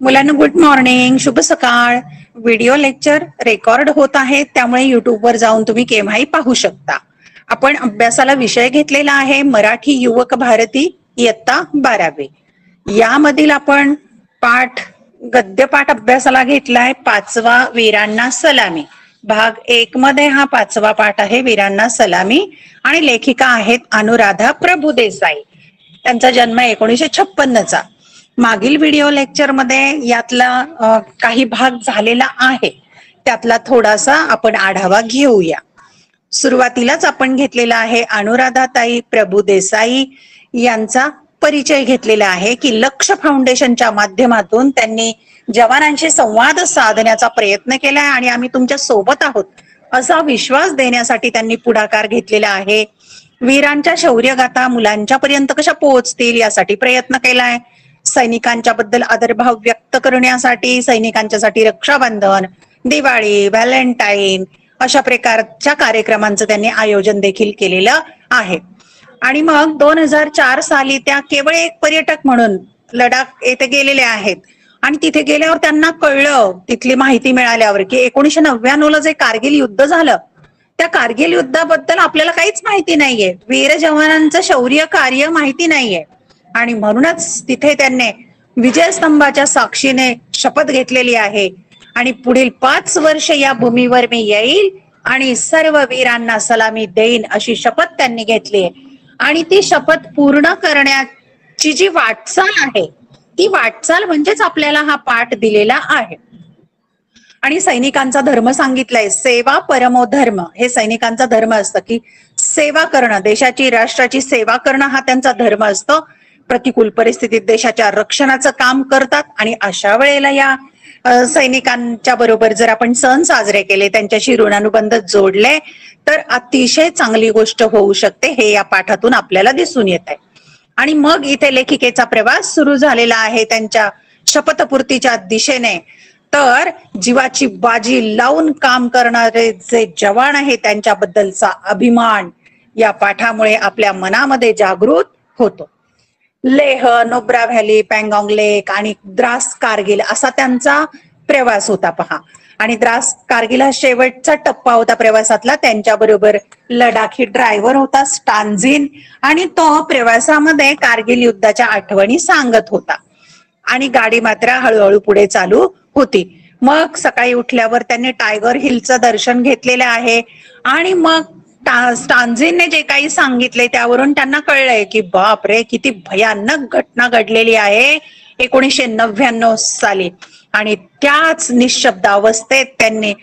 मुलांना good morning, शुभ सकाळ. व्हिडिओ लेक्चर रेकॉर्ड होत आहे, त्यामुळे युट्यूबवर जाऊन तुम्ही केव्हाही पाहू शकता. आपण अभ्यासाला विषय घेतलेला आहे मराठी युवक भारती इयत्ता 12वी. यामधील आपण गद्यपाठ अभ्यासाला घेतलाय 5वा वीरांना सलामी. भाग 1 मध्ये हा 5वा पाठ आहे वीरांना सलामी आणि लेखिका आहेत अनुराधा प्रभुदेसाई. त्यांचा जन्म 1956चा. मागील व्हिडिओ लेक्चर मध्ये यातला काही भाग झालेला आहे, त्यातला थोडासा आपण आढावा घेऊया. सुरुवातीलाच आपण घेतलेला आहे अनुराधाताई प्रभुदेसाई यांचा परिचय घेतलेला आहे की लक्ष फाउंडेशनच्या माध्यमातून त्यांनी जवानांशी संवाद साधण्याचा प्रयत्न केलाय आणि आम्ही तुमच्या सोबत आहोत असा विश्वास देण्यासाठी त्यांनी पुढाकार घेतलेला आहे. वीरांच्या शौर्यगाथा मुलांच्या पर्यंत कशा पोहोचतील यासाठी प्रयत्न केलाय. सैनिकांच्या बद्दल आदरभाव व्यक्त करण्यासाठी सैनिकांच्यासाठी रक्षाबंधन, दिवाळी, व्हॅलेंटाईन अशा प्रकारच्या कार्यक्रमांचं त्यांनी आयोजन देखील केलेलं आहे. आणि मग 2004 साली त्या केवळ एक पर्यटक म्हणून लडाख येथे गेलेले आहेत आणि तिथे गेल्यावर त्यांना कळलं, तिथली माहिती मिळाल्यावर की 1999ला जे कारगिल युद्ध झालं त्या कारगिल युद्धाबद्दल आपल्याला काहीच माहिती नाहीये, वीर जवानांचं शौर्य कार्य माहिती नाहीये. आणि म्हणूनच तिथे त्यांनी विजयस्तंभाच्या साक्षीने शपथ घेतलेली आहे आणि पुढील 5 वर्ष या भूमीवर मी येईल आणि सर्व वीरांना सलामी देईन अशी शपथ त्यांनी घेतली. आणि ती शपथ पूर्ण करण्याची जी वाटचाल आहे ती वाटचाल म्हणजेच आपल्याला हा पाठ दिलेला आहे. आणि सैनिकांचा धर्म सांगितलाय, सेवा परमो धर्म. हे सैनिकांचा धर्म असतं की सेवा करणं, देशाची राष्ट्राची सेवा करणं हा त्यांचा धर्म असतो. प्रतिकूल परिस्थितीत देशाच्या रक्षणाचं काम करतात आणि अशा वेळेला या सैनिकांच्या बरोबर जर आपण सण साजरे केले, त्यांच्याशी ऋणानुबंध जोडले तर अतिशय चांगली गोष्ट होऊ शकते, हे या पाठातून आपल्याला दिसून येत आहे. आणि मग इथे लेखिकेचा प्रवास सुरू झालेला आहे त्यांच्या शपथपूर्तीच्या दिशेने. तर जीवाची बाजी लावून काम करणारे जे जवान आहे त्यांच्याबद्दलचा अभिमान या पाठामुळे आपल्या मनामध्ये जागृत होतो. लेह, नोब्रा व्हॅली, पँगॉंग लेक आणि द्रास कारगिल असा त्यांचा प्रवास होता पहा. आणि द्रास कारगिल हा शेवटचा टप्पा होता प्रवासातला. त्यांच्याबरोबर लडाखी ड्रायव्हर होता स्टान्झिन आणि तो प्रवासामध्ये कारगिल युद्धाच्या आठवणी सांगत होता आणि गाडी मात्र हळूहळू पुढे चालू होती. मग सकाळी उठल्यावर त्यांनी टायगर हिलचं दर्शन घेतलेलं आहे आणि मग स्टान्झिनने जे काही सांगितले त्यावरून त्यांना कळलंय की बाप रे, किती भयानक घटना घडलेली आहे 1999 साली. आणि त्याच निशब्द अवस्थेत त्यांनी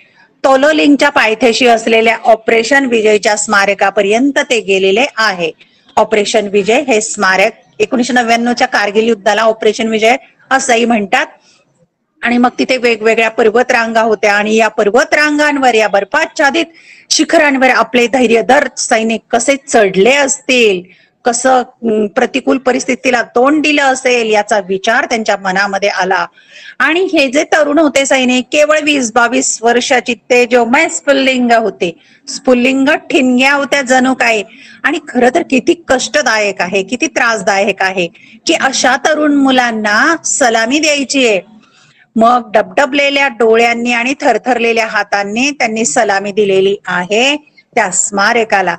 तोलोलिंगच्या पायथ्याशी असलेल्या ऑपरेशन विजयच्या स्मारकापर्यंत ते गेलेले आहे. ऑपरेशन विजय हे स्मारक 1999च्या कारगिल युद्धाला ऑपरेशन विजय असंही म्हणतात. आणि मग तिथे वेगवेगळ्या पर्वतरांगा होत्या आणि या पर्वतरांगांवर, या बर्फाच्छादित शिखरांवर आपले धैर्यधर सैनिक कसे चढले असतील, कसं प्रतिकूल परिस्थितीला तोंड दिलं असेल याचा विचार त्यांच्या मनामध्ये आला. आणि हे जे तरुण होते सैनिक केवळ 20-22 वर्षाची, ते जोमय स्फुल्लिंग होते, स्फुल्लिंग ठिणग्या होत्या जणू काय. आणि खरं तर किती कष्टदायक आहे, किती त्रासदायक आहे की अशा तरुण मुलांना सलामी द्यायची आहे. मग डबडबलेल्या डोळ्यांनी आणि थरथरलेल्या हातांनी त्यांनी सलामी दिलेली आहे त्या स्मारकाला.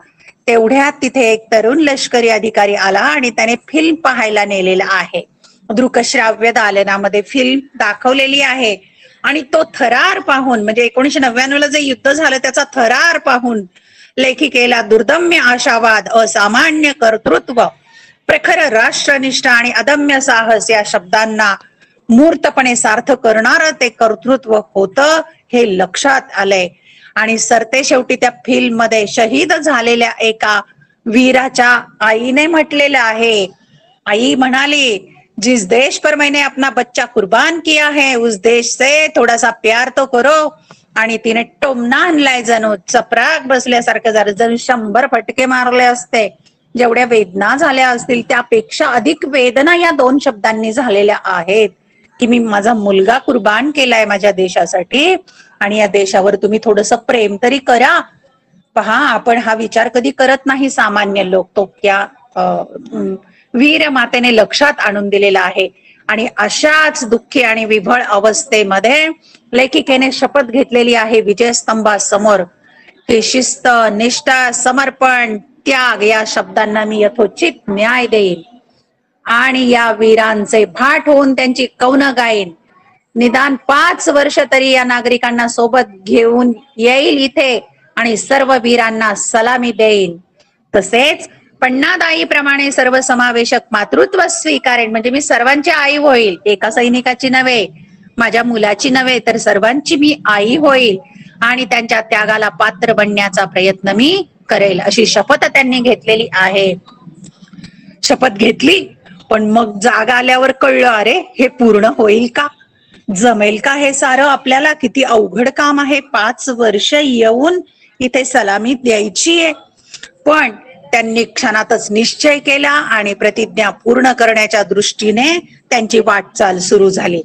तेवढ्यात तिथे एक तरुण लष्करी अधिकारी आला आणि त्याने फिल्म पाहायला नेलेला आहे. दृकश्राव्य दालनामध्ये फिल्म दाखवलेली आहे आणि तो थरार पाहून, म्हणजे 1999ला जे युद्ध झालं त्याचा थरार पाहून लेखिकेला दुर्दम्य आशावाद, असामान्य कर्तृत्व, प्रखर राष्ट्रनिष्ठा आणि अदम्य साहस या शब्दांना मूर्तपणे सार्थ करणारं ते कर्तृत्व होतं हे लक्षात आलंय. आणि सरते शेवटी त्या फिल्म मध्ये शहीद झालेल्या एका वीराच्या आईने म्हटलेलं आहे. आई म्हणाली, जिस देश पर मैंने अपना बच्चा कुर्बान किया है उस देश से थोडासा प्यार तो करो. आणि तिने टोमना आणलाय, जणू चपराक बसल्यासारखं झालं, जणू 100 फटके मारले असते. जेवढ्या वेदना झाल्या असतील त्यापेक्षा अधिक वेदना या 2 शब्दांनी झालेल्या आहेत की मी माझा मुलगा कुर्बान केलाय माझ्या देशासाठी आणि या देशावर तुम्ही थोडंसं प्रेम तरी करा. पहा, आपण हा विचार कधी करत नाही सामान्य लोक, तो त्या वीर मातेने लक्षात आणून दिलेला आहे. आणि अशाच दुःखी आणि विभळ अवस्थेमध्ये लेखिकेने शपथ घेतलेली आहे विजयस्तंभासमोर की शिस्त, निष्ठा, समर्पण, त्याग या शब्दांना मी यथोचित न्याय देईन आणि या वीरांचे भाट होऊन त्यांची कौनं गाईन. निदान 5 वर्ष तरी या नागरिकांना सोबत घेऊन येईल इथे आणि सर्व वीरांना सलामी देईन. तसेच पण्णादाईप्रमाणे सर्वसमावेशक मातृत्व स्वीकारेन, म्हणजे मी सर्वांची आई होईल, एका सैनिकाची नव्हे, माझ्या मुलाची नव्हे, तर सर्वांची मी आई होईल आणि त्यांच्या त्यागाला पात्र बनण्याचा प्रयत्न मी करेल, अशी शपथ त्यांनी घेतलेली आहे. शपथ घेतली, पण मग जाग आल्यावर कळलं, अरे हे पूर्ण होईल का, जमेल का हे सारं, आपल्याला किती अवघड काम आहे. 5 वर्ष येऊन इथे सलामी द्यायची आहे. पण त्यांनी क्षणातच निश्चय केला आणि प्रतिज्ञा पूर्ण करण्याच्या दृष्टीने त्यांची वाटचाल सुरू झाली.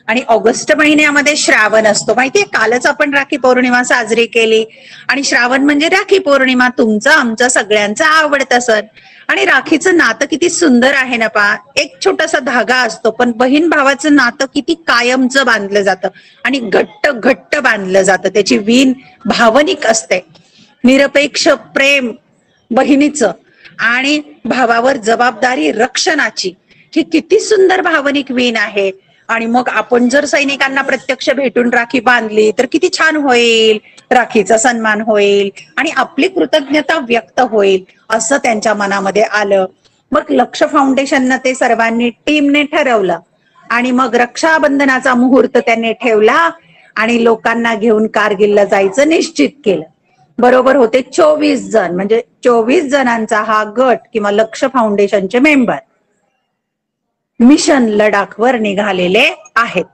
आणि ऑगस्ट महिन्यामध्ये श्रावण असतो, माहितीये, कालच आपण राखी पौर्णिमा साजरी केली. आणि श्रावण म्हणजे राखी पौर्णिमा, तुमचं आमचं सगळ्यांचं आवडतं सण. आणि राखीचं नातं किती सुंदर आहे ना पा. एक छोटासा धागा असतो, पण बहीण भावाचं नातं किती कायमचं बांधलं जातं आणि घट्ट घट्ट बांधलं जातं. त्याची वीण भावनिक असते, निरपेक्ष प्रेम बहिणीचं आणि भावावर जबाबदारी रक्षणाची, ही किती सुंदर भावनिक वीण आहे. आणि मग आपण जर सैनिकांना प्रत्यक्ष भेटून राखी बांधली तर किती छान होईल, राखीचा सन्मान होईल आणि आपली कृतज्ञता व्यक्त होईल, असं त्यांच्या मनामध्ये आलं. मग लक्ष फाउंडेशननं ते सर्वांनी टीमने ठरवलं आणि मग रक्षाबंधनाचा मुहूर्त त्यांनी ठेवला आणि लोकांना घेऊन कारगिलला जायचं निश्चित केलं. बरोबर होते 24 जण, म्हणजे 24 जणांचा हा गट किंवा लक्ष फाउंडेशनचे मेंबर मिशन लडाखवर निघालेले आहेत.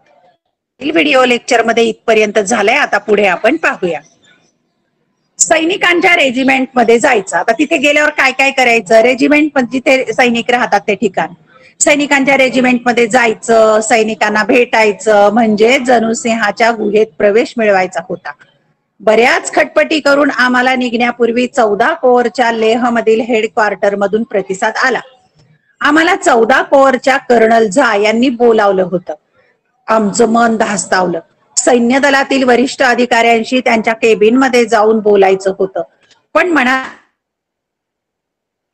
व्हिडिओ लेक्चर मध्ये इथपर्यंत झालंय. आता पुढे आपण पाहूया. सैनिकांच्या रेजिमेंट मध्ये जायचं. आता तिथे गेल्यावर काय काय करायचं, रेजिमेंट जिथे सैनिक राहतात ते ठिकाण, सैनिकांच्या रेजिमेंट मध्ये जायचं, सैनिकांना भेटायचं, म्हणजे जणू सिंहाच्या गुहेत प्रवेश मिळवायचा होता. बऱ्याच खटपटी करून आम्हाला निघण्यापूर्वी 14 कोअरच्या लेह मधील हेडक्वार्टर मधून प्रतिसाद आला. आम्हाला 14 कोअरच्या कर्नल झा यांनी बोलावलं होतं. आमचं मन धास्तावलं. सैन्य दलातील वरिष्ठ अधिकाऱ्यांशी त्यांच्या केबिन मध्ये जाऊन बोलायचं होतं, पण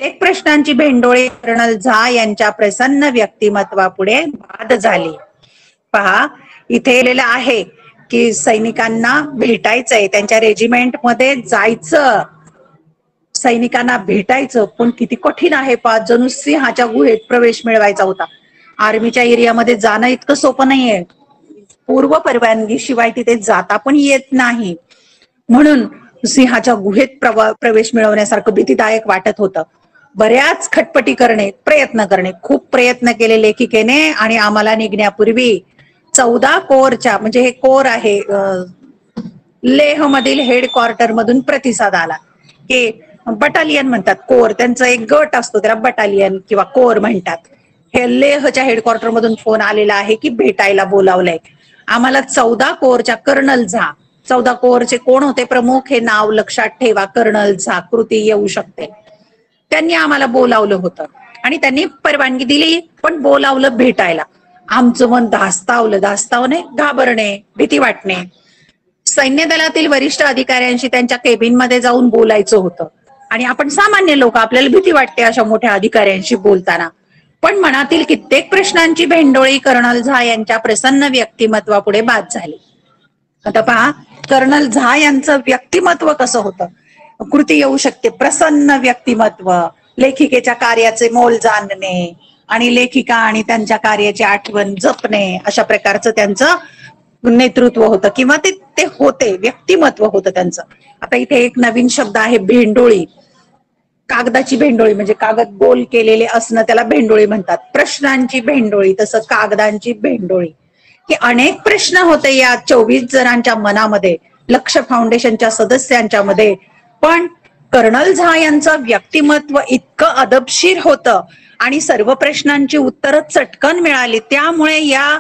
एक प्रश्नांची भेंडोळी कर्नल झा यांच्या प्रसन्न व्यक्तिमत्वापुढे बाद झाली. पहा, इथे लिहिलेलं आहे की सैनिकांना भेटायचंय, त्यांच्या रेजिमेंट मध्ये जायचं, सैनिकांना भेटायचं, पण किती कठीण आहे पा, जणू सिंहाच्या गुहेत प्रवेश मिळवायचा होता. आर्मीच्या एरियामध्ये जाणं इतकं सोपं नाहीये, पूर्व परवानगी शिवाय तिथे जाता पण येत नाही. म्हणून सिंहाच्या गुहेत प्रवेश मिळवण्यासारखं भीतीदायक वाटत होतं. बऱ्याच खटपटी करणे, प्रयत्न करणे, खूप प्रयत्न केले लेखिकेने. आणि आम्हाला निघण्यापूर्वी 14 कोअरच्या, म्हणजे हे कोर आहे, लेह मधील हेडक्वार्टर मधून प्रतिसाद आला की बटालियन म्हणतात, कोर त्यांचा एक गट असतो, त्याला बटालियन किंवा कोर म्हणतात. हे लेहच्या हेडक्वार्टर मधून फोन आलेला आहे की भेटायला बोलावलंय आम्हाला. 14 कोअरच्या कर्नल झा, 14 कोअरचे कोण होते प्रमुख हे नाव लक्षात ठेवा, कर्नल झा, कृती येऊ शकते. त्यांनी आम्हाला बोलावलं होतं आणि त्यांनी परवानगी दिली, पण बोलावलं भेटायला. आमचं मन धास्तावणे, घाबरणे, भीती वाटणे. सैन्य दलातील वरिष्ठ अधिकाऱ्यांशी त्यांच्या केबिन मध्ये जाऊन बोलायचं होतं आणि आपण सामान्य लोक, आपल्याला भीती वाटते अशा मोठ्या अधिकाऱ्यांशी बोलताना. पण मनातील कित्येक प्रश्नांची भेंडोळी कर्नल झा यांच्या प्रसन्न व्यक्तिमत्वापुढे बाद झाली. आता पहा, कर्नल झा यांचं व्यक्तिमत्व कसं होतं, कृती येऊ शकते, प्रसन्न व्यक्तिमत्व, लेखिकेच्या कार्याचे मोल जाणणे आणि लेखिका आणि त्यांच्या कार्याची आठवण जपणे, अशा प्रकारचं त्यांचं नेतृत्व होतं किंवा ते होते, व्यक्तिमत्व होतं त्यांचं. आता इथे एक नवीन शब्द आहे, भेंडोळी. कागदाची भेंडोळी म्हणजे कागद गोल केलेले असणं, त्याला भेंडोळी म्हणतात. प्रश्नांची भेंडोळी, तसं कागदांची भेंडोळी. की अनेक प्रश्न होते या 24 जणांच्या मनामध्ये, लक्ष फाउंडेशनच्या सदस्यांच्या मध्ये. पण कर्नल झा यांचं व्यक्तिमत्व इतकं अदबशीर होतं आणि सर्व प्रश्नांची उत्तरं चटकन मिळाली, त्यामुळे या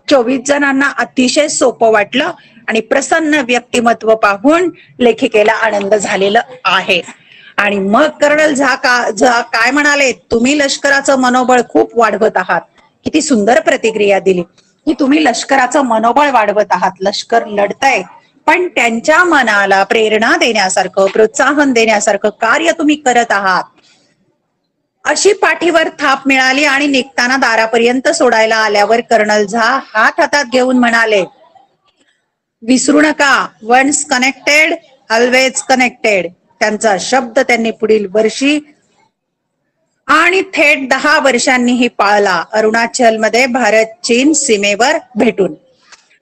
24 जणांना अतिशय सोपं वाटलं आणि प्रसन्न व्यक्तिमत्व पाहून लेखिकेला आनंद झालेला आहे. आणि मग कर्नल झा काय म्हणाले, तुम्ही लष्कराचं मनोबळ खूप वाढवत आहात, किती सुंदर प्रतिक्रिया दिली की तुम्ही लष्कराचं मनोबळ वाढवत आहात, लष्कर लढतंय पण त्यांच्या मनाला प्रेरणा देण्यासारखं, प्रोत्साहन देण्यासारखं कार्य तुम्ही करत आहात. अशी पाठीवर थाप मिळाली आणि निघताना दारापर्यंत सोडायला आल्यावर कर्नल झा हात हातात घेऊन म्हणाले, विसरू नका, वन्स कनेक्टेड ऑलवेज कनेक्टेड. त्यांचा शब्द त्यांनी पुढील वर्षी आणि थेट 10 वर्षांनीही पाळला, अरुणाचलमध्ये भारत चीन सीमेवर भेटून.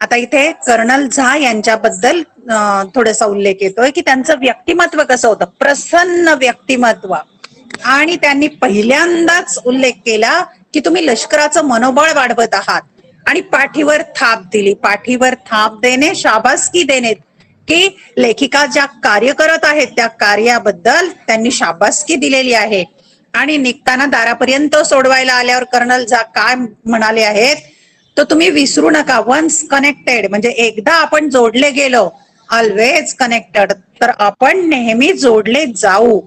आता इथे कर्नल झा यांच्याबद्दल थोडासा उल्लेख येतोय की त्यांचं व्यक्तिमत्व कसं होतं, प्रसन्न व्यक्तिमत्व. आणि त्यांनी पहिल्यांदाच उल्लेख केला की तुम्ही लष्कराचं मनोबळ वाढवत आहात आणि पाठीवर थाप दिली. पाठीवर थाप देणे, शाबासकी देणे, की लेखिका ज्या कार्य करत आहेत त्या कार्याबद्दल त्यांनी शाबासकी दिलेली आहे. आणि निघताना दारापर्यंत सोडवायला आल्यावर कर्नल झा काय म्हणाले आहेत, तर तुम्ही विसरू नका, वन्स कनेक्टेड म्हणजे एकदा आपण जोडले गेलो, ऑलवेज कनेक्टेड तर आपण नेहमी जोडले जाऊ,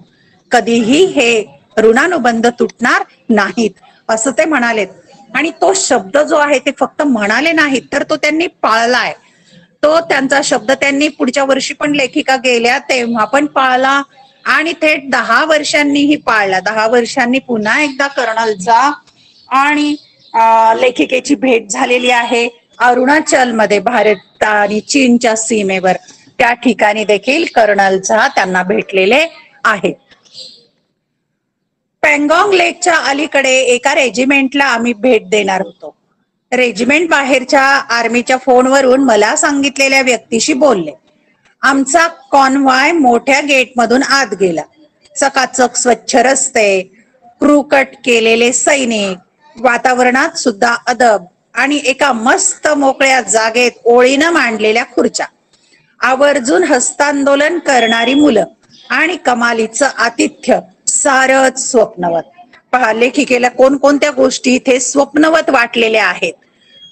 कधीही हे ऋणानुबंध तुटणार नाहीत असं ते म्हणालेत. आणि तो शब्द जो आहे ते फक्त म्हणाले नाहीत तर तो त्यांनी पाळलाय. तो त्यांचा शब्द त्यांनी पुढच्या वर्षी पण लेखिका गेल्या तेव्हा पण पाळला आणि थेट 10 वर्षांनीही पाळला. 10 वर्षांनी पुन्हा एकदा कर्नल झा आणि लेखिकेची भेट झालेली आहे अरुणाचलमध्ये, भारत आणि चीनच्या सीमेवर. त्या ठिकाणी देखील कर्नल झा त्यांना भेटलेले आहेत. पँगॉंग लेकच्या अलीकडे एका रेजिमेंटला आम्ही भेट देणार होतो. रेजिमेंट बाहेरच्या आर्मीच्या फोनवरून मला सांगितलेल्या व्यक्तीशी बोलले. आमचा कॉन्व्हॉय मोठ्या गेटमधून आत गेला. चकाचक स्वच्छ रस्ते, क्रू कट केलेले सैनिक, वातावरणात सुद्धा अदब आणि एका मस्त मोकळ्या जागेत ओळीनं मांडलेल्या खुर्च्या, आवर्जून हस्तांदोलन करणारी मुलं आणि कमालीचं आतिथ्य, सारच स्वप्नवत. पहा, लेखिकेला कोणकोणत्या गोष्टी इथे स्वप्नवत वाटलेल्या आहेत,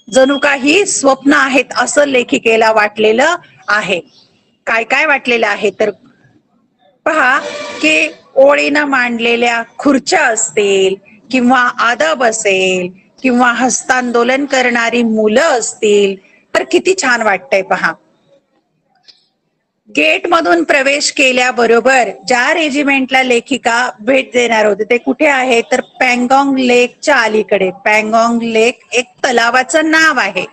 जणू काही स्वप्न आहेत असं लेखिकेला वाटलेलं आहे. काय काय वाटलेलं आहे तर पहा की ओळीनं मांडलेल्या खुर्च्या असतील किंवा आदब असेल किंवा हस्तांदोलन करणारी मुलं असतील तर किती छान वाटतंय. पहा, गेट मधून प्रवेश केल्याबरोबर ज्या रेजिमेंटला लेखिका भेट देणार होते ते कुठे आहे तर पँगॉंग लेकच्या अलीकडे. पँगॉंग लेक एक तलावाचं नाव आहे,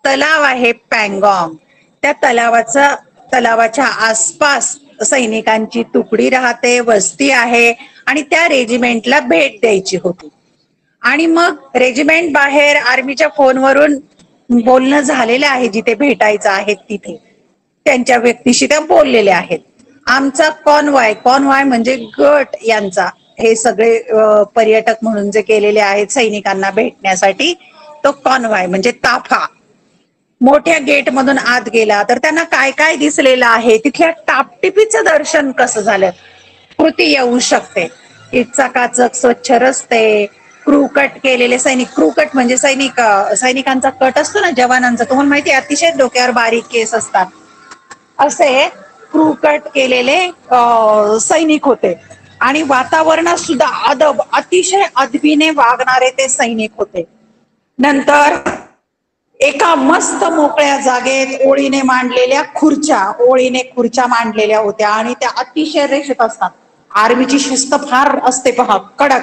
तलाव आहे पँगॉंग. त्या तलावाच्या आसपास सैनिकांची तुकडी राहते, वस्ती आहे आणि त्या रेजिमेंटला भेट द्यायची होती. आणि मग रेजिमेंट बाहेर आर्मीच्या फोनवरून बोलणं झालेलं आहे, जिथे भेटायचं आहे तिथे त्यांच्या व्यक्तीशी त्या बोललेल्या आहेत. आमचा कॉन्व्हॉय म्हणजे गट यांचा, हे सगळे पर्यटक म्हणून जे केलेले आहेत सैनिकांना भेटण्यासाठी, तो कॉन्व्हॉय म्हणजे ताफा मोठ्या गेट मधून आत गेला तर त्यांना काय काय दिसलेलं आहे, तिथल्या टापटिपीचं दर्शन कसं झालं, कृती येऊ शकते. चकाचक स्वच्छ रस्ते, क्रू कट केलेले सैनिक. क्रू कट म्हणजे सैनिकांचा कट असतो ना जवानांचा, तुम्हाला माहिती आहे अतिशय डोक्यावर बारीक केस असतात, असे क्रू कट केलेले सैनिक होते. आणि वातावरणात सुद्धा अदब, अतिशय अदबीने वागणारे ते सैनिक होते. नंतर एका मस्त मोकळ्या जागेत ओळीने मांडलेल्या खुर्च्या मांडलेल्या होत्या आणि त्या अतिशय रेषेत असतात. आर्मीची शिस्त फार असते पहा, कडक,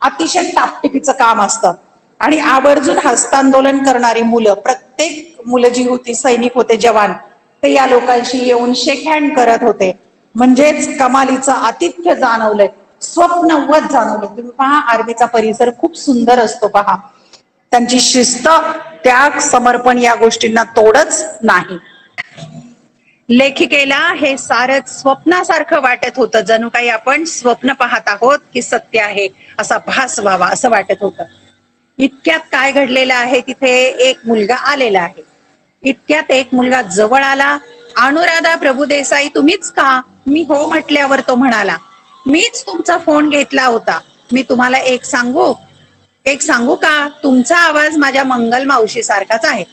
अतिशय टापटिपीचं काम असतं. आणि आवर्जून हस्तांदोलन करणारी मुलं, प्रत्येक मुलं जी होती, सैनिक होते, जवान, ते या लोकांशी येऊन शेक हँड करत होते. म्हणजेच कमालीचं आतिथ्य जाणवलंय, स्वप्नवत जाणवलं. तुम्ही पहा, आर्मीचा परिसर खूप सुंदर असतो. पहा, त्यांची शिस्त, त्याग, समर्पण या गोष्टींना तोडच नाही. लेखिकेला हे सारच स्वप्नासारखं वाटत होतं, जणू काही आपण स्वप्न पाहत आहोत की सत्य आहे असा भास व्हावा असं वाटत होतं. इतक्यात काय घडलेलं आहे, तिथे एक मुलगा आलेला आहे. इतक्यात एक मुलगा जवळ आला. अनुराधा प्रभुदेसाई तुम्हीच का? मी हो म्हटल्यावर तो म्हणाला, मीच तुमचा फोन घेतला होता. मी तुम्हाला एक सांगू का, तुमचा आवाज माझ्या मंगल मावशी सारखाच आहे.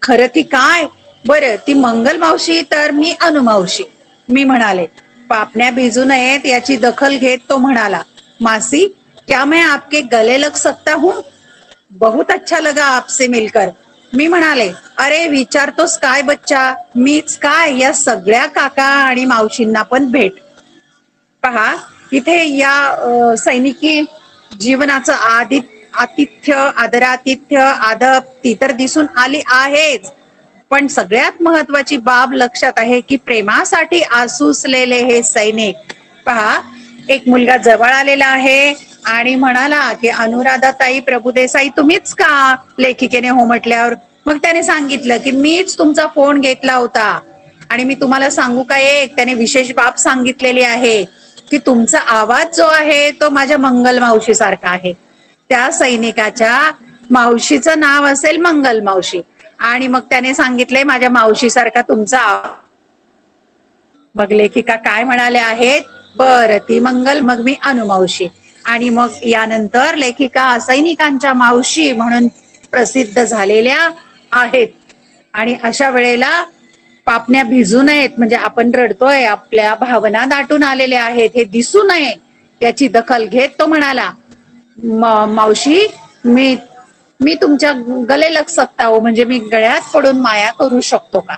खरं की काय? बरं, ती मंगल मावशी तर मी अनुमावशी. मी म्हणाले, पापण्या भिजू नयेत याची दखल घेत तो म्हणाला, मासी क्या मैं आपके गले लग सकता हूं? बहुत अच्छा लगा आपसे मिलकर. मी म्हणाले, अरे विचारतोस काय बच्चा, मीच काय या सगळ्या काका आणि मावशींना पण भेट. पहा इथे या सैनिकी जीवनाचं आतिथ्य, आदरातिथ्य, आदब ती तर दिसून आली आहेच, पण सगळ्यात महत्वाची बाब लक्षात आहे की प्रेमासाठी आसुसलेले हे सैनिक. पहा एक मुलगा जवळ आलेला आहे आणि म्हणाला की अनुराधाताई प्रभुदेसाई तुम्हीच का, लेखिकेने हो म्हटल्यावर मग त्याने सांगितलं की मीच तुमचा फोन घेतला होता आणि मी तुम्हाला सांगू का, एक त्याने विशेष बाब सांगितलेली आहे की तुमचा आवाज जो आहे तो माझ्या मंगल मावशी सारखा आहे. त्या सैनिकाच्या मावशीचं नाव असेल मंगल मावशी आणि मग त्याने सांगितलंय माझ्या मावशी सारखा तुमचा. मग लेखिका काय म्हणाले आहेत, बर ती मंगल मग मी अनुमावशी. आणि मग यानंतर लेखिका सैनिकांच्या मावशी म्हणून प्रसिद्ध झालेल्या आहेत. आणि अशा वेळेला पापण्या भिजू नयेत, म्हणजे आपण रडतोय, आपल्या भावना दाटून आलेल्या आहेत हे दिसू नये याची दखल घेत तो म्हणाला, मावशी मी मी तुमच्या गले लग सकता हूं, म्हणजे मी गळ्यात पडून माया करू शकतो का.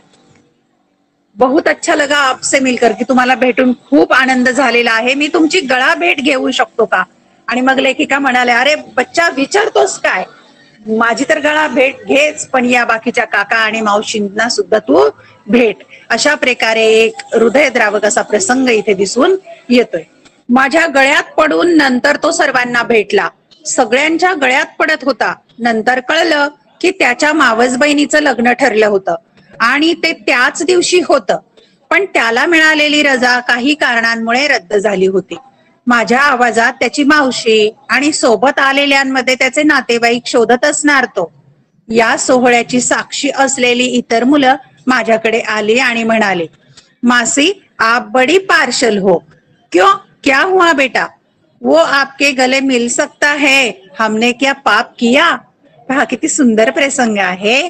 बहुत अच्छा लगा आपसे मिलकर, की तुम्हाला भेटून खूप आनंद झालेला आहे, मी तुमची गळा भेट घेऊ शकतो का. आणि मग लेखिका म्हणाल्या, अरे बच्चा विचारतोस काय, माझी तर गळा भेट घेच, पण या बाकीच्या काका आणि मावशींना सुद्धा तू भेट. अशा प्रकारे एक हृदयद्रावक असा प्रसंग इथे दिसून येतोय. माझ्या गळ्यात पडून नंतर तो सर्वांना भेटला, सगळ्यांच्या गळ्यात पडत होता. नंतर कळलं की त्याच्या मावस बहिणीचं लग्न ठरलं होतं आणि ते त्याच दिवशी होतं, पण त्याला मिळालेली रजा काही कारणांमुळे रद्द झाली होती. माझ्या आवाजात त्याची मावशी आणि सोबत आलेल्यांमध्ये त्याचे नातेवाईक शोधत असणार तो. या सोहळ्याची साक्षी असलेली इतर मुलं माझ्याकडे आली आणि म्हणाले, मासी आप बड़ी पार्शल हो, क्यों क्या हुआ बेटा, वो आपके गले मिल सकता है, हमने क्या पाप किया. पहा किती सुंदर प्रसंग आहे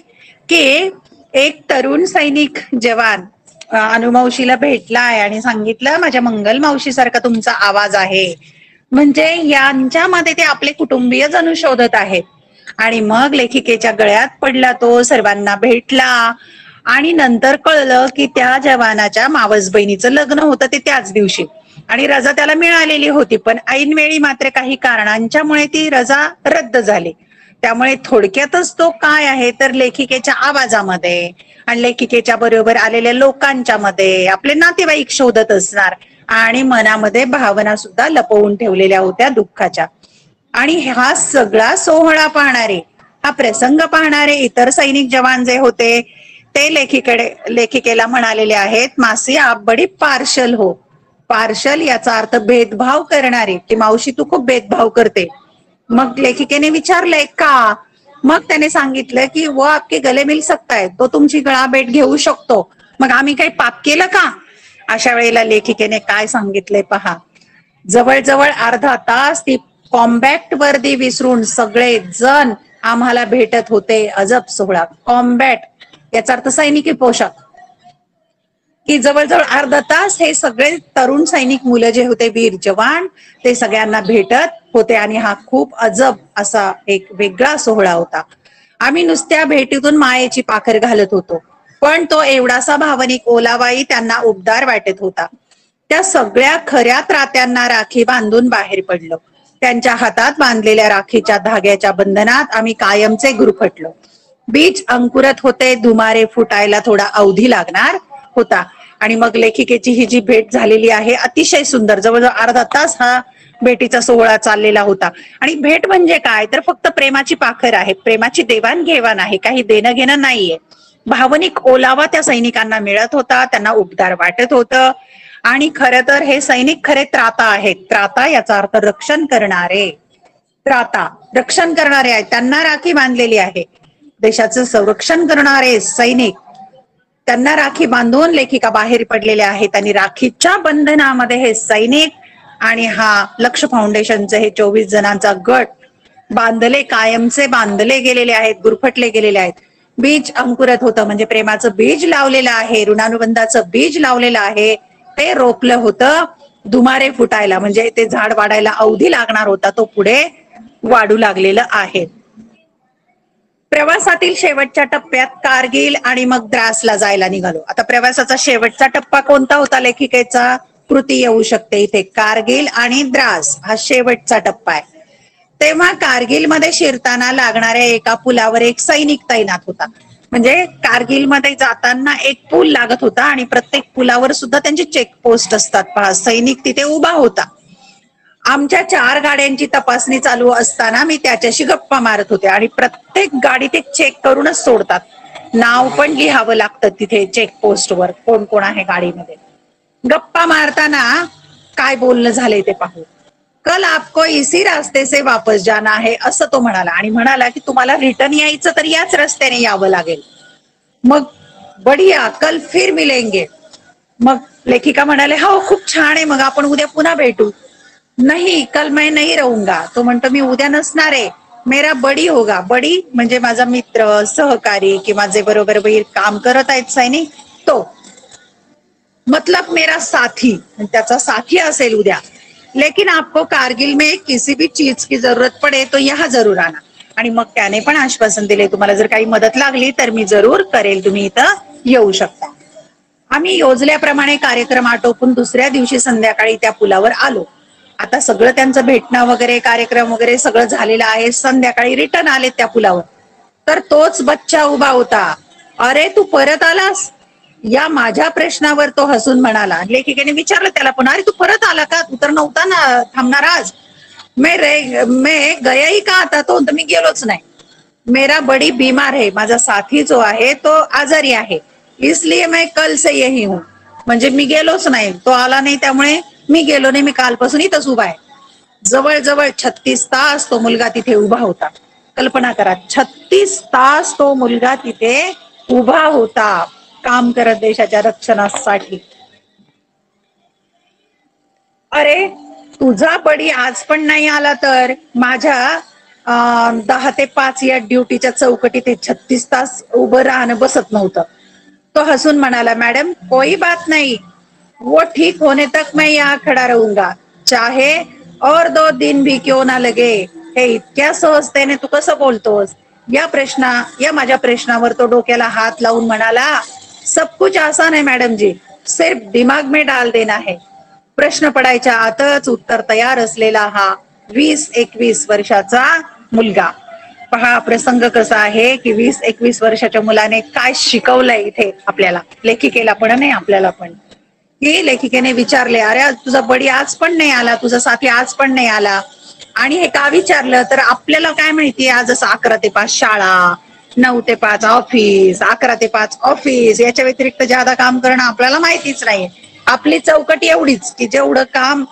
की एक तरुण सैनिक जवान अनुमावशीला भेटलाय आणि सांगितलं माझ्या मंगल मावशी सारखा तुमचा आवाज आहे, म्हणजे यांच्यामध्ये ते आपले कुटुंबीय जणू शोधत आहेत. आणि मग लेखिकेच्या गळ्यात पडला तो, सर्वांना भेटला आणि नंतर कळलं की त्या जवानाच्या मावस बहिणीचं लग्न होतं ते त्याच दिवशी आणि रजा त्याला मिळालेली होती, पण ऐनवेळी मात्र काही कारणांच्यामुळे ती रजा रद्द झाली. त्यामुळे थोडक्यातच तो काय आहे तर लेखिकेच्या आवाजामध्ये आणि लेखिकेच्या बरोबर आलेल्या लोकांच्या मध्ये आपले नातेवाईक शोधत असणार आणि मनामध्ये भावना सुद्धा लपवून ठेवलेल्या होत्या दुःखाच्या. आणि हा सगळा सोहळा पाहणारे, हा प्रसंग पाहणारे इतर सैनिक जवान जे होते ते लेखिकेला म्हणालेले आहेत, मासी आप बडी पार्शल हो. पार्शल याचा अर्थ भेदभाव करणारे, की मावशी तू खूप भेदभाव करते. मग लेखिकेने विचारलंय का, मग त्याने सांगितलं की वो आपके गले मिल सकता है, तो तुमची गळा भेट घेऊ शकतो. मग आम्ही काही पाप केलं का. अशा वेळेला लेखिकेने काय सांगितलंय पहा, जवळजवळ अर्धा तास ती कॉम्बॅक्ट वर्दी विसरून सगळे जण आम्हाला भेटत होते. अजब सोहळा. कॉम्बॅट याचा अर्थ सैनिकी पोशाख, की जवळजवळ अर्धा तास हे सगळे तरुण सैनिक मुलं जे होते, वीर जवान, ते सगळ्यांना भेटत होते आणि हा खूप अजब असा एक वेगळा सोहळा होता. आम्ही नुसत्या भेटीतून मायेची पाखर घालत होतो, पण तो एवढासा भावनिक ओलावाही त्यांना उबदार वाटत होता. त्या सगळ्या खऱ्या त्रात्यांना राखी बांधून बाहेर पडलो. त्यांच्या हातात बांधलेल्या राखीच्या धाग्याच्या बंधनात आम्ही कायमचे गुरफटलो. बीज अंकुरत होते, धुमारे फुटायला थोडा अवधी लागणार होता. आणि मग लेखिकेची ही जी भेट झालेली आहे अतिशय सुंदर, जवळजवळ अर्धा तास हा भेटीचा सोहळा चाललेला होता. आणि भेट म्हणजे काय तर फक्त प्रेमाची पाखर आहे, प्रेमाची देवाणघेवाण आहे, काही देणं घेणं नाहीये. भावनिक ओलावा त्या सैनिकांना मिळत होता, त्यांना उबदार वाटत होतं. आणि खरं तर हे सैनिक खरे त्राता आहेत. त्राता याचा अर्थ रक्षण करणारे, त्राता रक्षण करणारे आहेत, त्यांना राखी बांधलेली आहे. देशाचं संरक्षण करणारे सैनिक, त्यांना राखी बांधून लेखिका बाहेर पडलेल्या आहेत. आणि राखीच्या बंधनामध्ये हे सैनिक आणि हा लक्ष फाउंडेशनचे हे 24 जणांचा गट बांधले, कायमचे बांधले गेलेले आहेत, गुरफटले गेलेले आहेत. बीज अंकुरत होतं, म्हणजे प्रेमाचं बीज लावलेलं आहे, ऋणानुबंधाचं बीज लावलेलं आहे, ते रोपलं होतं. धुमारे फुटायला म्हणजे ते झाड वाढायला अवधी लागणार होता, तो पुढे वाढू लागलेलं आहे. प्रवासातील शेवटच्या टप्प्यात कारगिल आणि मग द्रासला जायला निघालो. आता प्रवासाचा शेवटचा टप्पा कोणता होता लेखिकेचा? कृती येऊ शकते इथे. कारगिल आणि द्रास हा शेवटचा टप्पा आहे. तेव्हा कारगिलमध्ये शिरताना लागणाऱ्या एका पुलावर एक सैनिक तैनात होता. म्हणजे कारगिलमध्ये जाताना एक पूल लागत होता आणि प्रत्येक पुलावर सुद्धा त्यांचे चेकपोस्ट असतात. पहा, सैनिक तिथे उभा होता. आमच्या 4 गाड्यांची तपासणी चालू असताना मी त्याच्याशी गप्पा मारत होते आणि प्रत्येक गाडी ते चेक करूनच सोडतात. नाव पण लिहावं लागतं तिथे चेकपोस्टवर, कोण कोण आहे गाडीमध्ये. गप्पा मारताना काय बोलणं झालंय ते पाहू. कल आपको इसी रास्ते से वापस जाना है असं तो म्हणाला आणि म्हणाला की तुम्हाला रिटर्न यायचं तर याच रस्त्याने यावं लागेल. मग बढिया, कल फिर मिलेंगे. मग लेखिका म्हणाले हो खूप छान आहे, मग आपण उद्या पुन्हा भेटू. नाही, कल मैं नहीं रहूंगा. तो म्हणतो मी उद्या नसणार आहे. मेरा बडी होगा. बडी म्हणजे माझा मित्र, सहकारी किंवा जे बरोबर काम करत आहेत सैनिक, तो मतलब मेरा साथी, त्याचा साथी असेल उद्या. लेकिन आपको कारगिल में किसी भी चीज की जरूरत पडे तो यहाँ जरूर आना. आणि मग त्याने पण आश्वासन दिले तुम्हाला जर काही मदत लागली तर मी जरूर करेल, तुम्ही इथं येऊ शकता. आम्ही योजल्याप्रमाणे कार्यक्रम आटोपून दुसऱ्या दिवशी संध्याकाळी त्या पुलावर आलो. आता सगळं त्यांचं भेटणं वगैरे, कार्यक्रम वगैरे सगळं झालेलं आहे. संध्याकाळी रिटर्न आले त्या पुलावर, तर तोच बच्चा उभा होता. अरे तू परत आलास, या माझ्या प्रश्नावर तो हसून म्हणाला. लेखिकेने विचारलं त्याला पण, अरे तू परत आला का, तू तर नव्हता ना थांबणार आज. मैं गया ही का आता. तो मी गेलोच नाही. मेरा बडी बीमार है, माझा साथी जो आहे तो आजारी आहे, इसलिए मैं कल से यही हूं. म्हणजे मी गेलोच नाही, तो आला नाही त्यामुळे मी गेलो नाही, मी कालपासून इथंच उभा आहे. जवळजवळ 36 तास तो मुलगा तिथे उभा होता. कल्पना करा, 36 तास तो मुलगा तिथे उभा होता काम करत देशाच्या रक्षणासाठी. अरे तुझा बडी आज पण नाही आला तर माझ्या 10 ते 5 या ड्युटीच्या चौकटीत 36 तास उभं राहणं बसत नव्हतं. तो हसून म्हणाला, मॅडम कोई बात नहीं, वो ठीक होने तक मैं यहाँ खड़ा रहूंगा, चाहे और 2 दिन भी क्यों ना लगे. हे इतक्या सहजतेने तू कसं बोलतोस. या माझ्या प्रश्नावर तो डोक्याला हात लावून म्हणाला, सब कुछ आसान है मैडम जी, सिर्फ दिमाग में डाल देना है. प्रश्न पडायच्या आतच उत्तर तयार असलेला हा 20-21 वर्षाचा मुलगा. पहा प्रसंग कसा आहे की 20-21 वर्षाच्या मुलाने काय शिकवलंय इथे आपल्याला, लेखिकेला पण नाही आपल्याला पण. की लेखिकेने विचारले, अरे तुझा बडी आज पण नाही आला, तुझा साथी आज पण नाही आला. आणि हे का विचारलं तर आपल्याला काय माहिती, आज असं 11 ते 5 शाळा, 9 ते 5 ऑफिस, 11 ते 5 ऑफिस, याच्या व्यतिरिक्त ज्यादा काम करणं आपल्याला माहितीच नाही. आपली चौकट एवढीच की जेवढं काम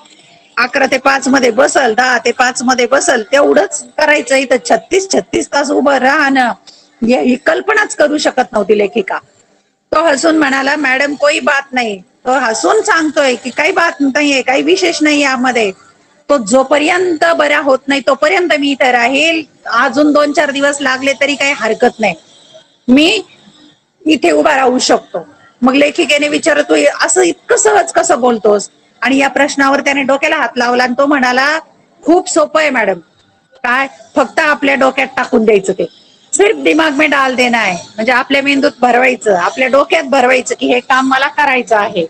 11 ते 5 मध्ये बसल, 10 ते 5 मध्ये बसल, तेवढंच करायचं. इथं 36 तास उभं राहणं ही कल्पनाच करू शकत नव्हती लेखिका. तो हसून म्हणाला, मॅडम कोई बात नाही. तो हसून सांगतोय की काही बात नाहीये, काही विशेष नाही यामध्ये. तो जोपर्यंत बरा होत नाही तोपर्यंत मी इथे राहील, अजून 2-4 दिवस लागले तरी काही हरकत नाही, मी इथे उभा राहू शकतो. मग लेखिकेने विचारलं, तू असं इतकं सहज कसं बोलतोस. आणि या प्रश्नावर त्याने डोक्याला हात लावला आणि तो म्हणाला, खूप सोपं आहे मॅडम, काय फक्त आपल्या डोक्यात टाकून द्यायचं, ते सिर्फ दिमाग में डाल देना है. म्हणजे आपल्या मेंदूत भरवायचं, आपल्या डोक्यात भरवायचं की हे काम मला करायचं आहे.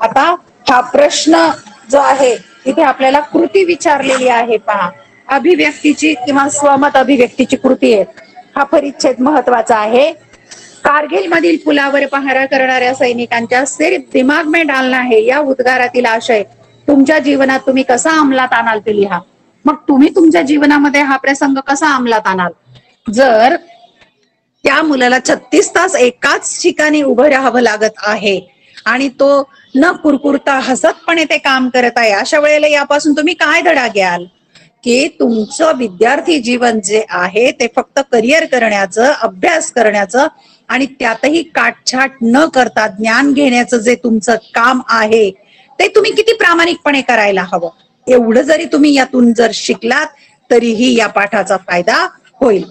आता हा प्रश्न जो आहे इथे आपल्याला कृती विचारलेली आहे. पहा, अभिव्यक्तीची किंवा स्वमत अभिव्यक्तीची कृती आहे. हा परिच्छेद महत्वाचा आहे. कारगिल मधील पुलावर पहारा करणाऱ्या सैनिकांच्या सिर्फ दिमाग में डालना है या उद्गारातील आशय तुमच्या जीवनात तुम्ही कसा अंमलात आणाल ते लिहा. मग तुम्ही तुमच्या जीवनामध्ये हा प्रसंग कसा अंमलात आणाल. जर त्या मुलाला 36 तास एकाच ठिकाणी उभं राहावं लागत आहे आणि तो न कुरकुरता हसतपणे ते काम करत आहे, अशा वेळेला यापासून तुम्ही काय धडा घ्याल की तुमचं विद्यार्थी जीवन जे आहे ते फक्त करिअर करण्याचं, अभ्यास करण्याचं आणि त्यातही काटछाट न करता ज्ञान घेण्याचं जे तुमचं काम आहे ते तुम्ही किती प्रामाणिकपणे करायला हवं. एवढं जरी तुम्ही यातून जर शिकलात तरीही या पाठाचा फायदा होईल.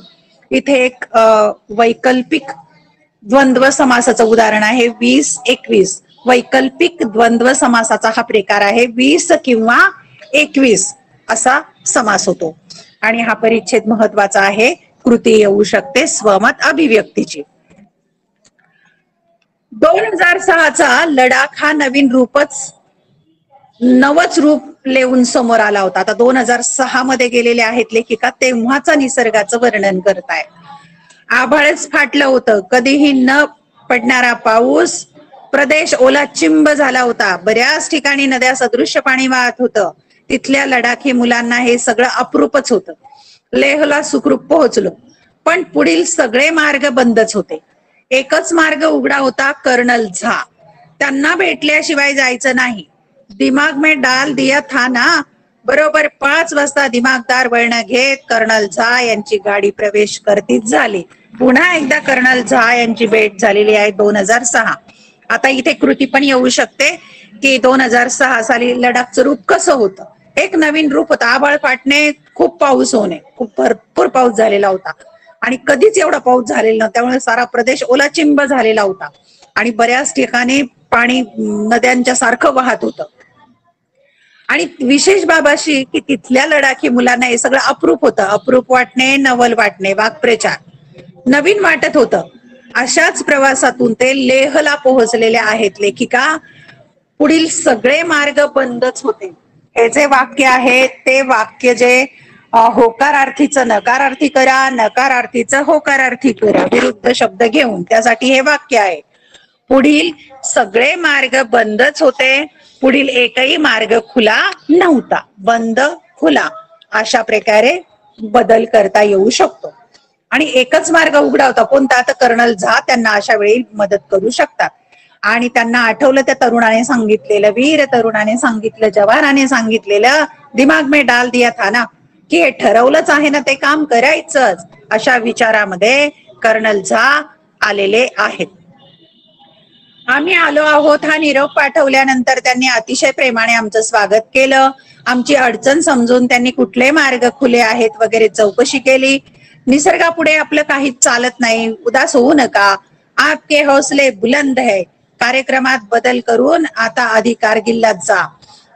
इथे एक वैकल्पिक द्वंद्व समासाचं उदाहरण आहे. 20-21 वैकल्पिक द्वंद्व समासाचा हा प्रकार आहे. 20 किंवा 21 असा समास होतो आणि हा परिच्छेद महत्वाचा आहे. कृती येऊ शकते स्वमत अभिव्यक्तीची. 2006चा लडाख हा नवच रूप लेऊन समोर आला होता. आता 2006 मध्ये गेलेले आहेत लेखिका, तेव्हाचा निसर्गाचं वर्णन करताय. आभाळच फाटलं होतं, कधीही न पडणारा पाऊस, प्रदेश ओलाचिंब झाला होता, बऱ्याच ठिकाणी नद्या सदृश्य पाणी वाहत होतं. तिथल्या लडाखी मुलांना हे सगळं अप्रूपच होतं. लेहला सुखरूप पोहोचलो, पण पुढील सगळे मार्ग बंदच होते. एकच मार्ग उघडा होता, कर्नल झा. त्यांना भेटल्याशिवाय जायचं नाही. दिमाग में डाल दिया था ना. बरोबर 5 वाजता दिमागदार वळण घेत कर्नल झा यांची गाडी प्रवेश करतीच झाली. पुन्हा एकदा कर्नल झा यांची भेट झालेली आहे 2006. आता इथे कृती पण येऊ शकते की 2006 साली लडाखचं रूप कसं होतं. एक नवीन रूप होतं. आभाळ फाटणे, खूप पाऊस होणे, खूप भरपूर पाऊस झालेला होता आणि कधीच एवढा पाऊस झालेला नव्हता. त्यामुळे सारा प्रदेश ओलाचिंब झालेला होता आणि बऱ्याच ठिकाणी पाणी नद्यांच्या सारखं वाहत होतं. आणि विशेष बाब अशी की तिथल्या लडाखी मुलांना हे सगळं अप्रूप होतं. अप्रूप वाटणे, नवल वाटणे, वाक्प्रचार नवीन वाटत होतं. अशाच प्रवासातून ते लेहला पोहोचलेले आहेत लेखिका. पुढील सगळे मार्ग बंदच होते. हे जे वाक्य आहे ते वाक्य जे होकारार्थीचं नकारार्थी करा, नकारार्थीचं होकारार्थी करा, विरुद्ध शब्द घेऊन त्यासाठी हे वाक्य आहे. पुढील सगळे मार्ग बंदच होते, पुढील एकही मार्ग खुला नव्हता. बंद, खुला अशा प्रकारे बदल करता येऊ शकतो. आणि एकच मार्ग उघडा होता, कोणता? तर कर्नल झा त्यांना अशा वेळी मदत करू शकतात. आणि त्यांना आठवलं त्या तरुणाने सांगितलेलं, वीर तरुणाने सांगितलं, जवानाने सांगितलेलं, दिमाग में डाल दिया था ना, की हे ठरवलंच आहे ना, ते काम करायचंच. अशा विचारामध्ये कर्नल झा आलेले आहेत. आम्ही आलो आहोत हा निरोप पाठवल्यानंतर त्यांनी अतिशय प्रेमाने आमचं स्वागत केलं. आमची अडचण समजून त्यांनी कुठले मार्ग खुले आहेत वगैरे चौकशी केली. निसर्गापुढे आपलं काहीच चालत नाही, उदास होऊ नका, आपके हौसले बुलंद है. कार्यक्रमात बदल करून आता आधी कारगिललाच जा.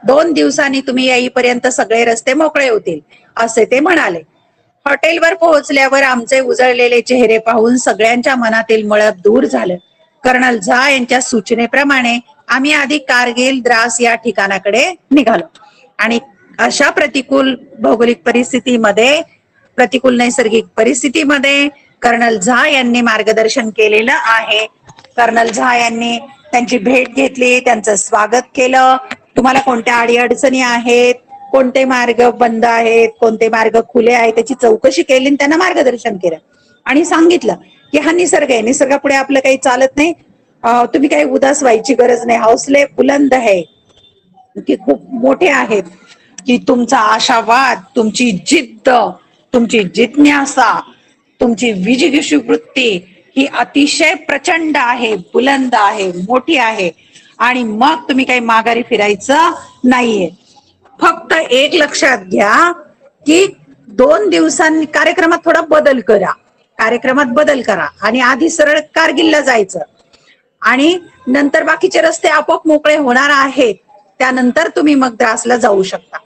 2 दिवसांनी तुम्ही येईपर्यंत सगळे रस्ते मोकळे होतील, असे ते म्हणाले. हॉटेलवर पोहोचल्यावर आमचे उजळलेले चेहरे पाहून सगळ्यांच्या मनातील मळप दूर झालं. कर्नल झा यांच्या सूचनेप्रमाणे आम्ही आधी कारगिल, द्रास या ठिकाणाकडे निघालो. आणि अशा प्रतिकूल भौगोलिक परिस्थितीमध्ये, प्रतिकूल नैसर्गिक परिस्थितीमध्ये कर्नल झा यांनी मार्गदर्शन केलेलं आहे. कर्नल झा यांनी त्यांची भेट घेतली, त्यांचं स्वागत केलं. तुम्हाला कोणत्या अडीअडचणी आहेत, कोणते मार्ग बंद आहेत, कोणते मार्ग खुले आहेत, त्याची चौकशी केली, त्यांना मार्गदर्शन केलं आणि सांगितलं की हा निसर्ग आहे, निसर्गापुढे आपलं काही चालत नाही, तुम्ही काही उदास व्हायची गरज नाही, हौसले बुलंद आहे, की खूप मोठे आहेत, की तुमचा आशावाद, तुमची जिद्द, तुमची जिज्ञासा, तुमची विजिगीषू वृत्ती ही अतिशय प्रचंड आहे, बुलंद आहे, मोठी आहे. आणि मग तुम्ही काही माघारी फिरायचं नाहीये. फक्त एक लक्षात घ्या की 2 दिवसांनी कार्यक्रमात थोडा बदल करा, कार्यक्रमात बदल करा आणि आधी सरळ कारगिलला जायचं आणि नंतर बाकीचे रस्ते आपोआप मोकळे होणार आहेत. त्यानंतर तुम्ही मग द्रासला जाऊ शकता,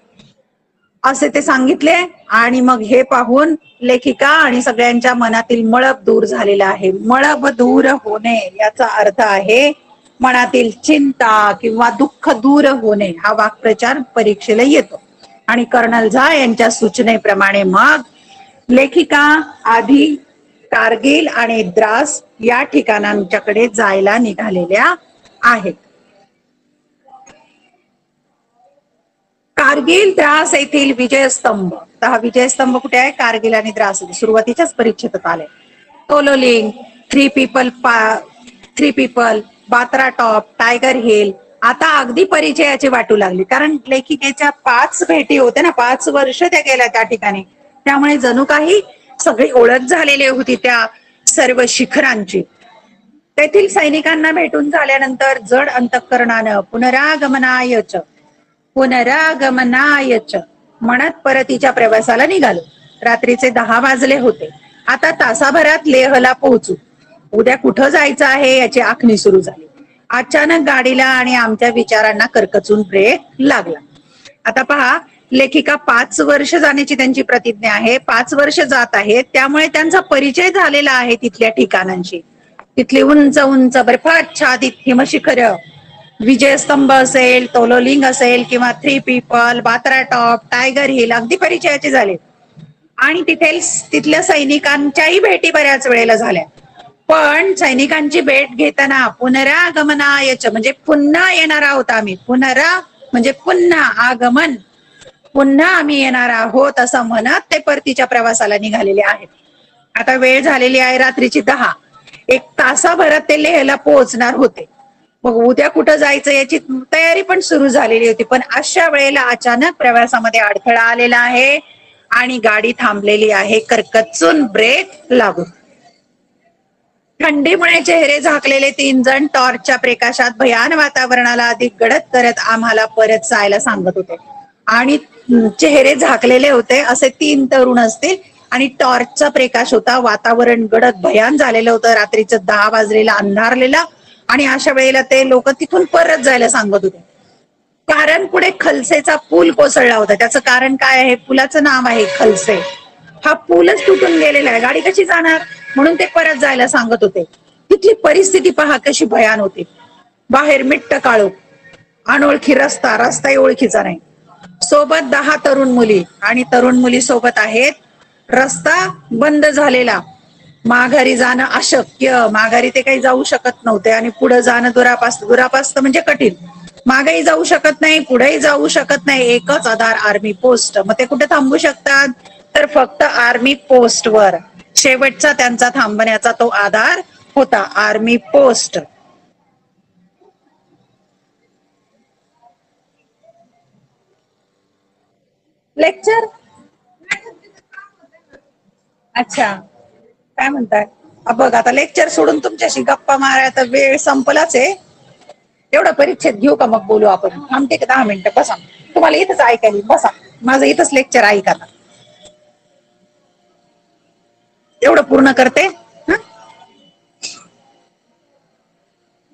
असे ते सांगितले. आणि मग हे पाहून लेखिका आणि सगळ्यांच्या मनातील मळप दूर झालेला आहे. मळप दूर होणे याचा अर्थ आहे मनातील चिंता किंवा दुःख दूर होणे. हा वाक्प्रचार परीक्षेला येतो. आणि कर्नल झा यांच्या सूचनेप्रमाणे मग लेखिका आधी कारगिल आणि द्रास या ठिकाणांच्याकडे जायला निघालेल्या आहेत. कारगिल, द्रास येथील विजयस्तंभ. तर हा विजयस्तंभ कुठे आहे? कारगिल आणि द्रास सुरुवातीच्याच परिच्छेदात आले. Tololing, three people, Batra top, tiger hill आता अगदी परिचयाची वाटू लागली. कारण लेखिकेच्या 5 भेटी होत्या ना, 5 वर्ष त्या गेल्या त्या ठिकाणी, त्यामुळे जणू काही सगळी ओळख झालेली होती त्या सर्व शिखरांची. तेथील सैनिकांना भेटून झाल्यानंतर जड अंतःकरणानं पुनरागमनायच म्हणत परतीच्या प्रवासाला निघालो. रात्रीचे 10 वाजले होते. आता तासाभरात लेहला पोहोचू. उद्या कुठं जायचं आहे याची आखणी सुरू झाली. अचानक गाडीला आणि आमच्या विचारांना करकचून ब्रेक लागला. आता पहा, लेखिका 5 वर्ष जाण्याची त्यांची प्रतिज्ञा आहे. 5 वर्ष जात आहेत, त्यामुळे त्यांचा परिचय झालेला आहे तिथल्या ठिकाणांशी. तिथली उंच उंच बर्फाच्छादित हिमशिखर, विजयस्तंभ असेल, तोलोलिंग असेल किंवा 3 people, Batra top, tiger hill अगदी परिचयाचे झाले. आणि तिथल्या सैनिकांच्याही भेटी बऱ्याच वेळेला झाल्या. पण सैनिकांची भेट घेताना पुनरागमनायच म्हणजे पुन्हा येणार आहोत आम्ही, पुनरा म्हणजे पुन्हा, आगमन पुन्हा आम्ही येणार आहोत असं म्हणत ते परतीच्या प्रवासाला निघालेले आहेत. आता वेळ झालेली आहे रात्रीची 10. 1 तासाभरात ते लेहला पोहोचणार होते. मग उद्या कुठं जायचं याची तयारी पण सुरू झालेली होती. पण अशा वेळेला अचानक प्रवासामध्ये अडथळा आलेला आहे आणि गाडी थांबलेली आहे करकचून ब्रेक लागून. थंडीमुळे चेहरे झाकलेले 3 जण टॉर्चच्या प्रकाशात भयान वातावरणाला अधिक गडद करत आम्हाला परत जायला सांगत होते. आणि चेहरे झाकलेले होते असे 3 तरुण असतील आणि टॉर्चचा प्रकाश होता. वातावरण गडद भयान झालेलं होतं. रात्रीचं 10 वाजलेला अंधारलेला. आणि अशा वेळेला ते लोक तिथून परत जायला सांगत होते. कारण पुढे खलसेचा पूल कोसळला होता. त्याचं कारण काय आहे? पुलाचं नाव आहे खलसे. हा पूलच तुटून गेलेला आहे, गाडी कशी जाणार? म्हणून ते परत जायला सांगत होते. तिथली परिस्थिती पहा कशी भयान होती. बाहेर मिट्ट काळोख, अनोळखी रस्ता, रस्ताही ओळखीचा नाही. सोबत 10 तरुण मुली आणि तरुण मुली सोबत आहेत. रस्ता बंद झालेला, माघारी जाणं अशक्य. माघारी ते काही जाऊ शकत नव्हते आणि पुढे जाणं दुरापास्त. दुरापास्त म्हणजे कठीण. मागेही जाऊ शकत नाही, पुढेही जाऊ शकत नाही. एकच आधार, आर्मी पोस्ट. मग ते कुठे थांबू शकतात? तर फक्त आर्मी पोस्ट वर. शेवटचा त्यांचा थांबण्याचा तो आधार होता, आर्मी पोस्ट. लेक्चर अच्छा, काय म्हणताय? बघ आता लेक्चर सोडून तुमच्याशी गप्पा मारायचा वेळ संपलाच आहे. एवढा परिच्छेद घेऊ का मग बोलू आपण? थांबते का 10 मिनिटं? बसा, तुम्हाला इथंच ऐकायला बसा. माझं इथंच लेक्चर ऐका. एवढं पूर्ण करते.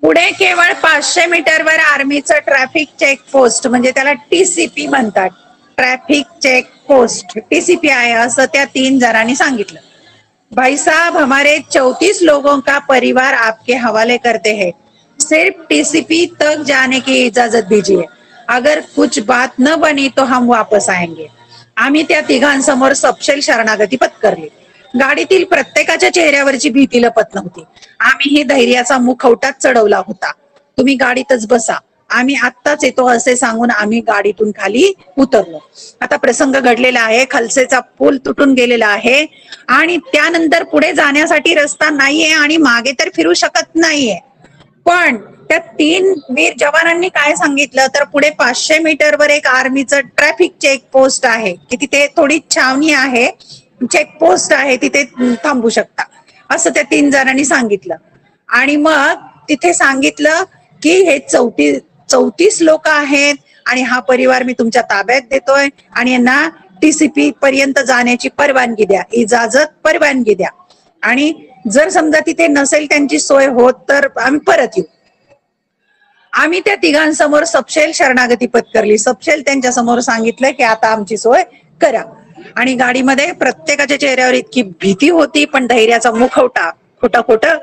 पुढे केवळ 500 मीटरवर आर्मीचं ट्रॅफिक चेक पोस्ट म्हणजे त्याला TCP म्हणतात. ट्रॅफिक चेक पोस्ट TCP आहे असं त्या 3 जणांनी सांगितलं. भाई साहब, हमारे 34 लोगों का परिवार आपके हवाले करते हैं. सिर्फ TCP तक जाने की इजाजत दीजिए. अगर कुछ बात न बनी तो हम वापस आएंगे. आम्ही त्या तिघांसमोर सपशेल शरणागती पत्करली. गाडीतील प्रत्येकाच्या चेहऱ्यावरची भीती लपत नव्हती. आम्हीही धैर्याचा मुखवटाच चढवला होता. तुम्ही गाडीतच बसा, आम्ही आत्ताच येतो असे सांगून आम्ही गाडीतून खाली उतरलो. आता प्रसंग घडलेला आहे. खलसेचा पूल तुटून गेलेला आहे आणि त्यानंतर पुढे जाण्यासाठी रस्ता नाहीये आणि मागे तर फिरू शकत नाहीये. पण त्या 3 वीर जवानांनी काय सांगितलं तर पुढे 500 मीटरवर एक आर्मीचं ट्रॅफिक चेक पोस्ट आहे की तिथे थोडी छावणी आहे, चेक पोस्ट आहे, तिथे थांबू शकता असं त्या 3 जणांनी सांगितलं. आणि मग तिथे सांगितलं की हे 34 लोक आहेत आणि हा परिवार मी तुमच्या ताब्यात देतोय आणि यांना TCP पर्यंत जाण्याची परवानगी द्या, इजाजत, परवानगी द्या. आणि जर समजा तिथे नसेल त्यांची सोय होत तर आम्ही परत येऊ. आम्ही त्या तिघांसमोर सपशेल शरणागती पत्करली. सपशेल त्यांच्या समोर सांगितलं की आता आमची सोय करा. आणि गाडीमध्ये प्रत्येकाच्या चेहऱ्यावर इतकी भीती होती, पण धैर्याचा मुखवटा, खोटं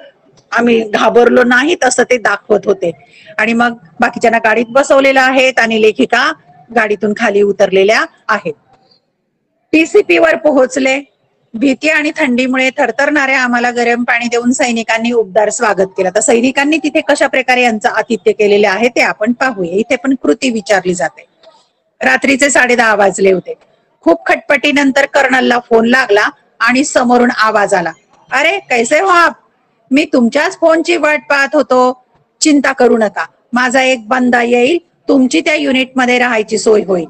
आम्ही घाबरलो नाही तसं ते दाखवत होते. आणि मग बाकीच्यांना गाडीत बसवलेलं आहेत आणि लेखिका गाडीतून खाली उतरलेल्या आहेत. TCP वर पोहोचले. भीती आणि थंडीमुळे थरथरणाऱ्या आम्हाला गरम पाणी देऊन सैनिकांनी उबदार स्वागत केलं. तर सैनिकांनी तिथे कशा प्रकारे यांचं आतिथ्य केलेले आहे ते आपण पाहूया. इथे पण कृती विचारली जाते. रात्रीचे 10:30 वाजले होते. खूप खटपटीनंतर कर्नलला फोन लागला आणि समोरून आवाज आला, अरे कैसे हो आप? मी तुमच्याच फोनची वाट पाहत होतो. चिंता करू नका, माझा एक बंदा येईल, तुमची त्या युनिटमध्ये राहायची सोय होईल.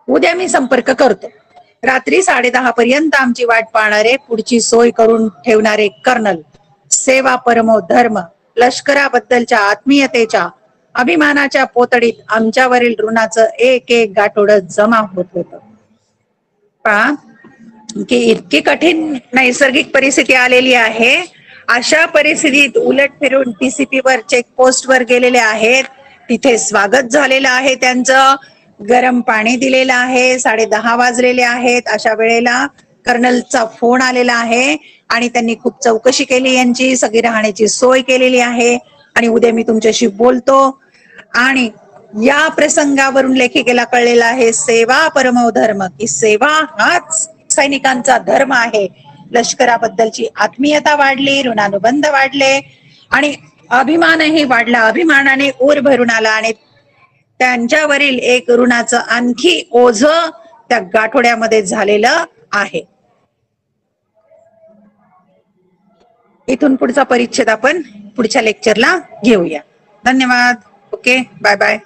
उद्या मी संपर्क करतो. रात्री 10:30 पर्यंत आमची वाट पाहणारे, पुढची सोय करून ठेवणारे कर्नल, सेवा परमो धर्म, लष्कराबद्दलच्या आत्मीयतेच्या, अभिमानाच्या पोतडीत आमच्यावरील ऋणाचं एक एक गाठोडं जमा होत होतं. की इतकी कठीण नैसर्गिक परिस्थिती आलेली आहे. अशा परिस्थितीत उलट फिरून TCP वर, चेकपोस्ट वर गेलेले आहेत. तिथे स्वागत झालेलं आहे त्यांचं. गरम पाणी दिलेलं आहे, 10:30 वाजलेले आहेत. अशा वेळेला कर्नलचा फोन आलेला आहे आणि त्यांनी खूप चौकशी केली, यांची सगळी राहण्याची सोय केलेली आहे आणि उद्या मी तुमच्याशी बोलतो. आणि या प्रसंगावरून लेखिकेला कळलेला आहे सेवा परमो धर्म, की सेवा हाच सैनिकांचा धर्म आहे. लष्कराबद्दलची आत्मीयता वाढली, ऋणानुबंध वाढले आणि अभिमानही वाढला. अभिमानाने ऊर भरून आला आणि त्यांच्यावरील एक ऋणाचं आणखी ओझ त्या गाठोड्यामध्ये झालेलं आहे. इथून पुढचा परिच्छेद आपण पुढच्या लेक्चरला घेऊया. धन्यवाद. Okay, bye bye.